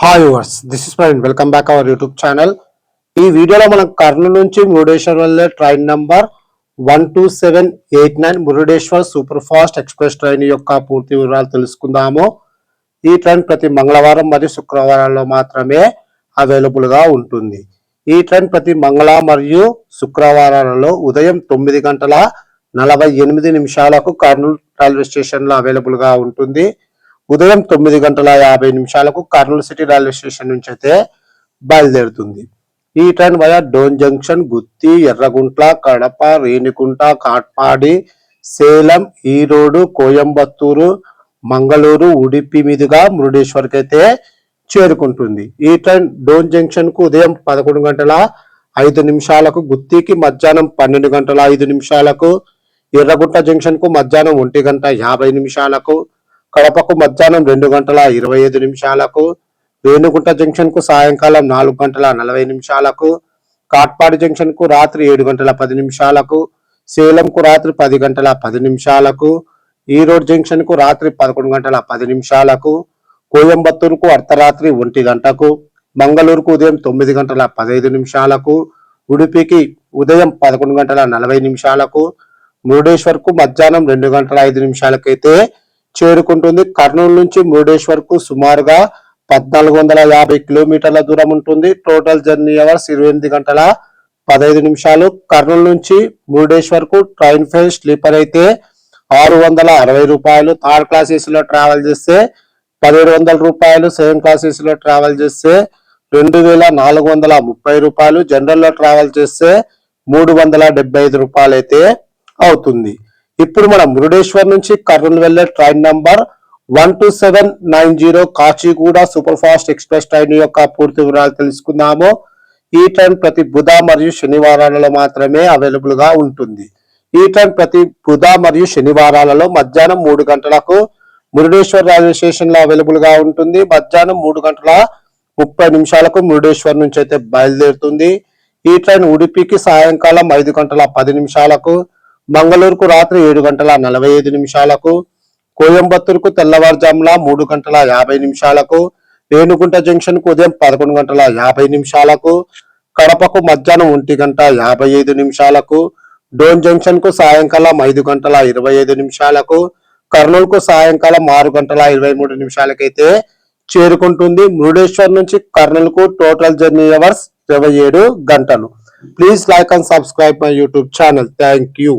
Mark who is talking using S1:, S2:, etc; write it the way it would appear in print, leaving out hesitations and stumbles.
S1: Hi yours, this is Praveen. Welcome back our YouTube channel. ఈ వీడియోలో మనం కర్నూలు నుంచి మురుడేశ్వర్ వెళ్ళే train number 12789 Murudeshwar super fast express train యొక్క పూర్తి వివరాలు తెలుసుకుందాము. ఈ ట్రైన్ ప్రతి మంగళవారం మరియు శుక్రవారాల్లో మాత్రమే అవైలబుల్ గా ఉంటుంది. ఈ ట్రైన్ ప్రతి మంగళ మరియు శుక్రవారాలలో ఉదయం 9:48 కర్నూలు రైల్వే స్టేషన్ లో అవైలబుల్ గా ఉంటుంది. ఉదయం 9:50 కర్నూలు సిటీ రైల్వే స్టేషన్ నుంచి అయితే బయలుదేరుతుంది. ఈ ట్రైన్ వయా డోన్ జంక్షన్, గుత్తి, ఎర్రగుంట్ల, కడప, రేణిగుంట, కాట్పాడి, సేలం, ఈరోడు, కోయంబత్తూరు, మంగళూరు, ఉడిపి మీదుగా మురుడేశ్వర్కి అయితే చేరుకుంటుంది. ఈ ట్రైన్ డోన్ జంక్షన్ కు ఉదయం 11:05, గుత్తికి మధ్యాహ్నం 12:05, ఎర్రగుంట జంక్షన్ కు మధ్యాహ్నం 1:50, కడపకు మధ్యాహ్నం 2:25, రేణుగుంట జంక్షన్ కు సాయంకాలం 4:40, కాట్పాడి జంక్షన్ కు రాత్రి 7:10, సేలం కు రాత్రి 10:10, ఈరోడ్ జంక్షన్ కు రాత్రి 11:10, కోయంబత్తూరుకు అర్ధరాత్రి 1 గంటకు, మంగళూరుకు ఉదయం 9:15, ఉడిపికి ఉదయం 11:40, మురుడేశ్వర్ కు మధ్యాహ్నం 2:05 అయితే చేరుకుంటుంది. కర్నూలు నుంచి మురుడేశ్వర్ కు సుమారుగా 1450 కిలోమీటర్ల దూరం ఉంటుంది. Total journey hours 28:15. కర్నూలు నుంచి మురుడేశ్వర్ కు ట్రైన్ ఫేర్ స్లీపర్ అయితే 660 రూపాయలు, థర్డ్ క్లాస్ ఏసీలో ట్రావెల్ చేస్తే 1700 రూపాయలు, సెకండ్ క్లాస్ ఏసీలో ట్రావెల్ చేస్తే 2430 రూపాయలు, జనరల్ లో ట్రావెల్ చేస్తే 375 రూపాయలు అయితే అవుతుంది. ఇప్పుడు మనం మురుడేశ్వర్ నుంచి కర్నూలు వెళ్లే train number 12790 Kacheguda super fast express train యొక్క పూర్తి వివరాలు తెలుసుకుందాము. ఈ ట్రైన్ ప్రతి బుధ మరియు శనివారాలలో మాత్రమే అవైలబుల్ గా ఉంటుంది. ఈ ట్రైన్ ప్రతి బుధ మరియు శనివారాలలో మధ్యాహ్నం 3 గంటలకు మురుడేశ్వర్ రైల్వే స్టేషన్ లో అవైలబుల్ గా ఉంటుంది. మధ్యాహ్నం 3:30 మురుడేశ్వర్ నుంచి అయితే బయలుదేరుతుంది. ఈ ట్రైన్ ఉడిపికి సాయంకాలం 5:10, మంగళూరుకు రాత్రి 7:45, కోయంబత్తూరుకు తెల్లవారుజామున 3:50, రేణుగుంట జంక్షన్ కు ఉదయం 11:50, కడపకు మధ్యాహ్నం 1:55, డోన్ జంక్షన్ కు సాయంకాలం 5:25, కర్నూలుకు సాయంకాలం 6:23 అయితే చేరుకుంటుంది. మురుడేశ్వర్ నుంచి కర్నూలుకు టోటల్ జర్నీ అవర్స్ 27 గంటలు. Please like and subscribe my YouTube channel. Thank you.